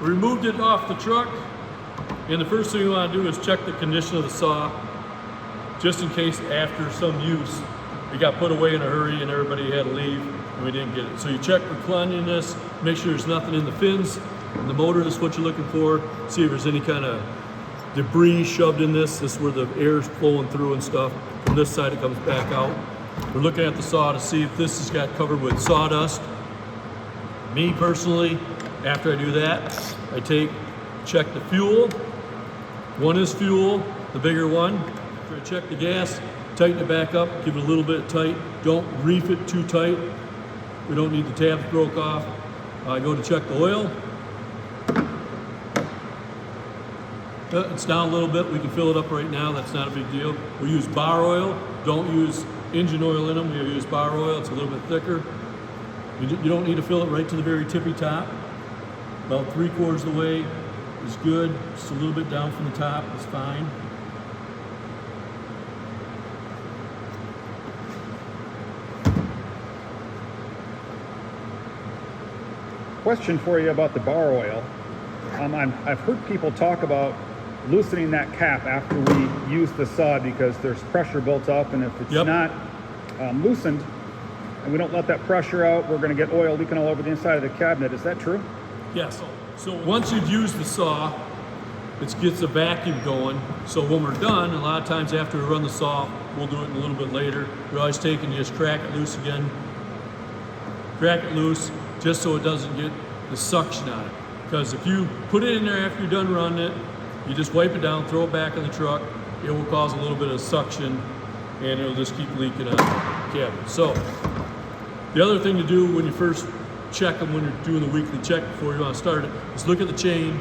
We removed it off the truck, and the first thing you want to do is check the condition of the saw, just in case after some use it got put away in a hurry and everybody had to leave and we didn't get it. So you check for cleanliness, make sure there's nothing in the fins, and the motor is what you're looking for. See if there's any kind of debris shoved in this. This is where the air is flowing through and stuff. From this side it comes back out. We're looking at the saw to see if this has got covered with sawdust. Me personally, after I do that, I check the fuel. One is fuel, the bigger one. After I check the gas, tighten it back up, give it a little bit tight. Don't reef it too tight. We don't need the tabs broke off. I go to check the oil. It's down a little bit. We can fill it up right now. That's not a big deal. We use bar oil. Don't use engine oil in them. We use bar oil. It's a little bit thicker. You don't need to fill it right to the very tippy top. About 3/4 of the way is good. Just a little bit down from the top is fine. Question for you about the bar oil. I've heard people talk about loosening that cap after we use the saw because there's pressure built up, and if it's not loosened and we don't let that pressure out, we're going to get oil leaking all over the inside of the cabinet. Is that true? Yes. So once you've used the saw, it gets a vacuum going. So when we're done, a lot of times after we run the saw, we'll do it a little bit later. We always take and just crack it loose again. Crack it loose just so it doesn't get the suction on it. Because if you put it in there after you're done running it, you just wipe it down, throw it back in the truck, it will cause a little bit of suction and it'll just keep leaking out of the cabinet. So the other thing to do when you first check them, when you're doing the weekly check before you want to start it, is look at the chain.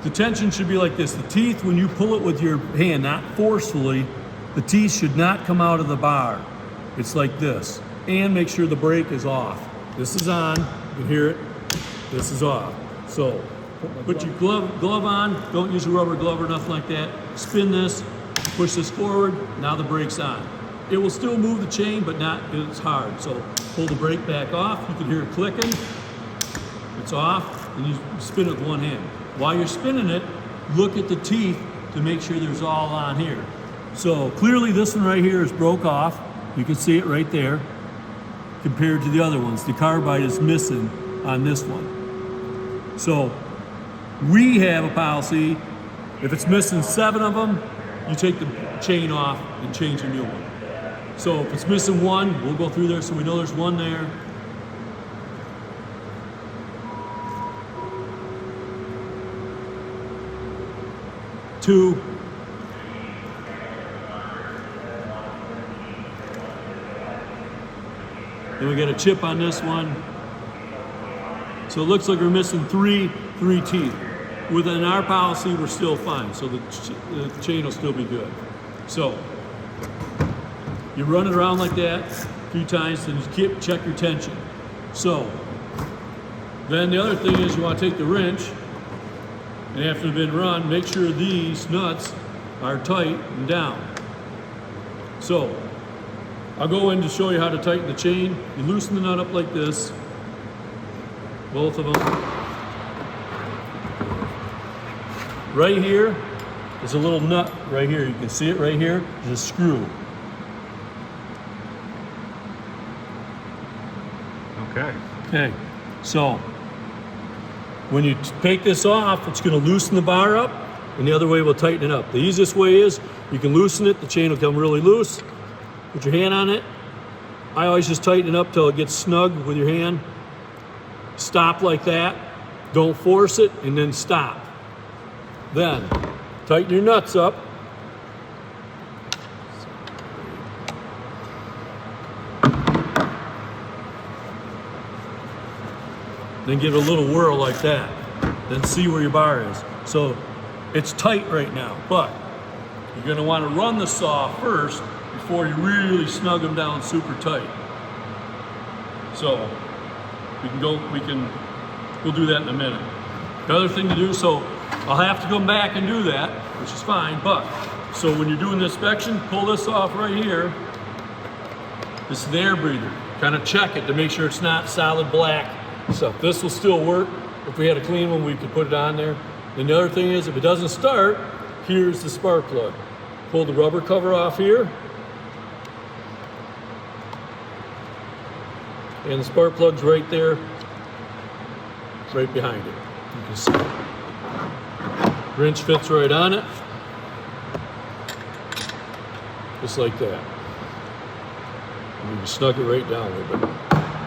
The tension should be like this. The teeth, when you pull it with your hand, not forcefully, the teeth should not come out of the bar. It's like this. And make sure the brake is off. This is on, you can hear it. This is off. So put your glove on, don't use a rubber glove or nothing like that. Spin this, push this forward, now the brake's on. It will still move the chain, but not as hard. So pull the brake back off, you can hear it clicking. It's off, and you spin it with one hand. While you're spinning it, look at the teeth to make sure there's all on here. So clearly this one right here is broke off. You can see it right there compared to the other ones. The carbide is missing on this one. So we have a policy, if it's missing 7 of them, you take the chain off and change a new one. So if it's missing 1, we'll go through there so we know there's 1 there. Two. Then we got a chip on this one. So it looks like we're missing three teeth. Within our policy, we're still fine. So the chain will still be good. So you run it around like that a few times, and you check your tension. So then the other thing is you want to take the wrench, and after they've been run, make sure these nuts are tight and down. So I'll go in to show you how to tighten the chain. You loosen the nut up like this, both of them. Right here is a little nut right here. You can see it right here. There's a screw. Okay, so when you take this off, it's going to loosen the bar up, and the other way will tighten it up. The easiest way is you can loosen it, the chain will come really loose. Put your hand on it. I always just tighten it up till it gets snug with your hand. Stop like that. Don't force it, and then stop. Then tighten your nuts up. Then give it a little whirl like that. Then see where your bar is. So it's tight right now, but you're going to want to run the saw first before you really snug them down super tight. So we'll do that in a minute. The other thing to do, so I'll have to come back and do that, which is fine, but so when you're doing the inspection, pull this off right here. This is the air breather. Kind of check it to make sure it's not solid black stuff. This will still work. if we had a clean one, we could put it on there. And the other thing is, if it doesn't start, here's the spark plug. Pull the rubber cover off here. And the spark plug's right there, right behind it. You can see it. Wrench fits right on it. Just like that. And you can snug it right down a little bit.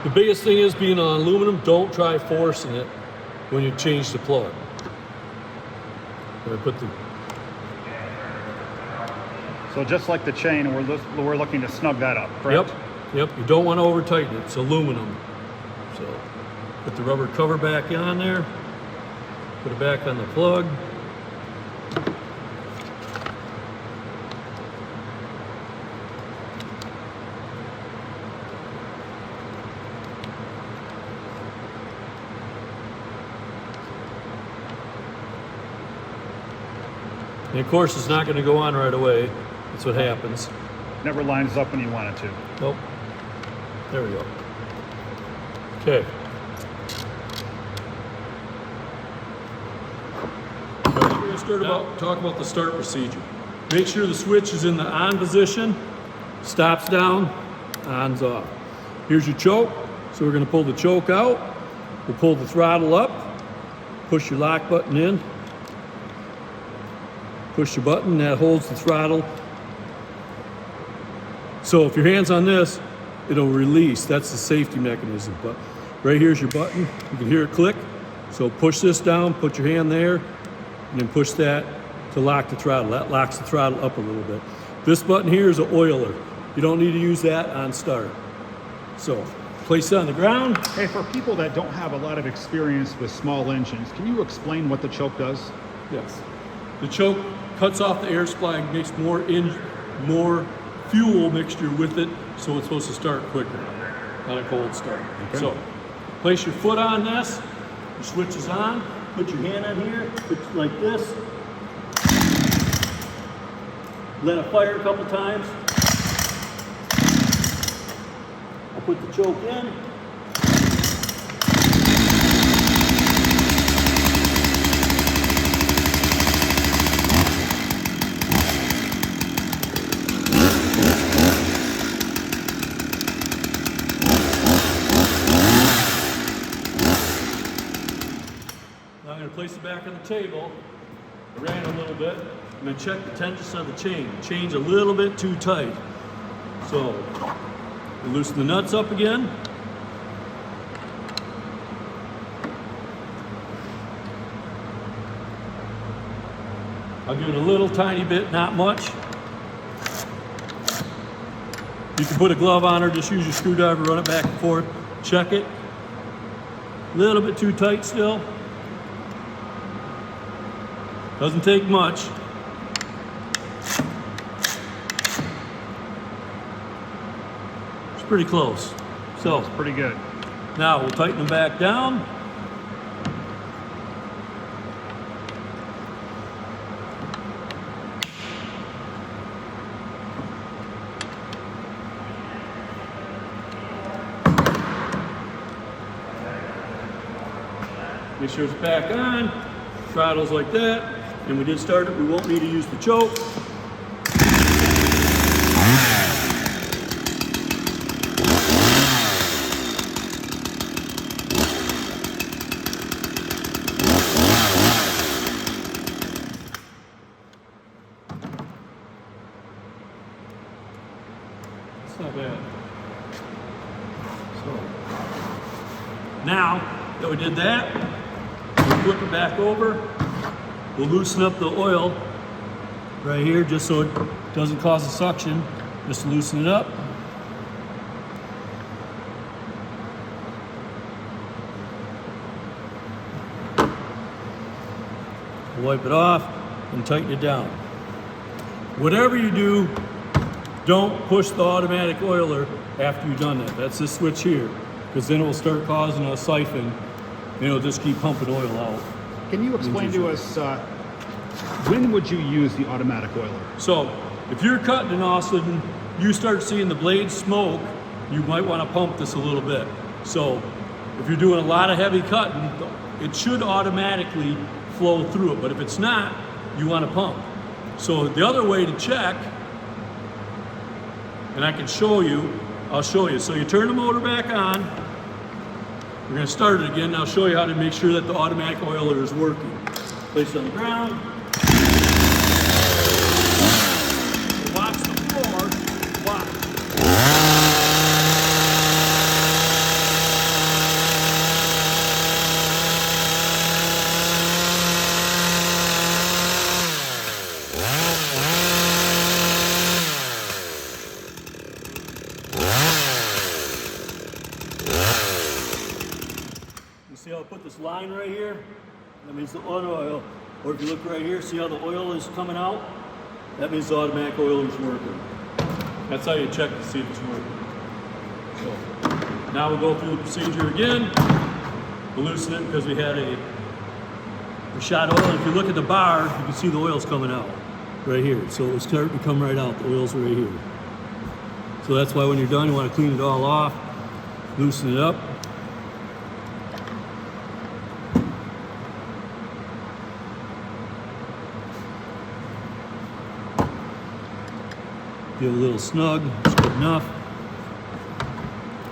The biggest thing is being on aluminum, don't try forcing it when you change the plug. So just like the chain, we're looking to snug that up, correct? Yep. You don't want to over tighten it. It's aluminum. So put the rubber cover back on there. Put it back on the plug. And of course, it's not going to go on right away. That's what happens. Never lines up when you want it to. Nope. There we go. Okay. We're going to talk about the start procedure. Make sure the switch is in the on position. Stops down, on's off. Here's your choke. So we're going to pull the choke out. We'll pull the throttle up. Push your lock button in. Push your button, that holds the throttle. So if your hand's on this, it'll release. That's the safety mechanism. But right here's your button. You can hear it click. So push this down, put your hand there, and then push that to lock the throttle. That locks the throttle up a little bit. This button here is an oiler. You don't need to use that on start. So place it on the ground. Hey, for people that don't have a lot of experience with small engines, can you explain what the choke does? Yes. The choke cuts off the air supply and makes more fuel mixture with it, so it's supposed to start quicker on a cold start. Okay. So place your foot on this, your switch is on, put your hand on here, put it like this, let it fire a couple times. I'll put the choke in. I'm going to place it back on the table. I ran a little bit. I'm going to check the tension of the chain. The chain's a little bit too tight. So we'll loosen the nuts up again. I'll give it a little tiny bit, not much. You can put a glove on or just use your screwdriver, run it back and forth, check it. A little bit too tight still. Doesn't take much. It's pretty close. So That's pretty good. now we'll tighten them back down. Make sure it's back on. Throttle's like that. And we did start it. We won't need to use the choke. It's not bad. So now that we did that, we'll flip it back over. We'll loosen up the oil right here just so it doesn't cause a suction. Just to loosen it up. Wipe it off and tighten it down. Whatever you do, don't push the automatic oiler after you've done that. That's this switch here, because then it will start causing a siphon and it'll just keep pumping oil out. Can you explain to us, when would you use the automatic oiler? So if you're cutting and all of a sudden you start seeing the blade smoke, you might want to pump this a little bit. So if you're doing a lot of heavy cutting, it should automatically flow through it. But if it's not, you want to pump. So the other way to check, and I can show you, I'll show you. So you turn the motor back on. We're going to start it again. I'll show you how to make sure that the automatic oiler is working. Place it on the ground. Watch the floor. Watch. You see how I put this line right here? That means the oil. Or if you look right here, see how the oil is coming out? That means the automatic oiler is working. That's how you check to see if it's working. So now we'll go through the procedure again. We'll loosen it because we had a shot oil. If you look at the bar, you can see the oil's coming out right here. So it's starting to come right out. The oil's right here. So that's why when you're done, you want to clean it all off, loosen it up. Give it a little snug, it's good enough.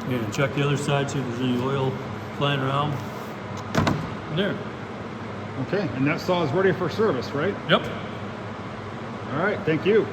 And check the other side, see if there's any oil flying around. And there. Okay, and that saw is ready for service, right? Yep. All right, thank you.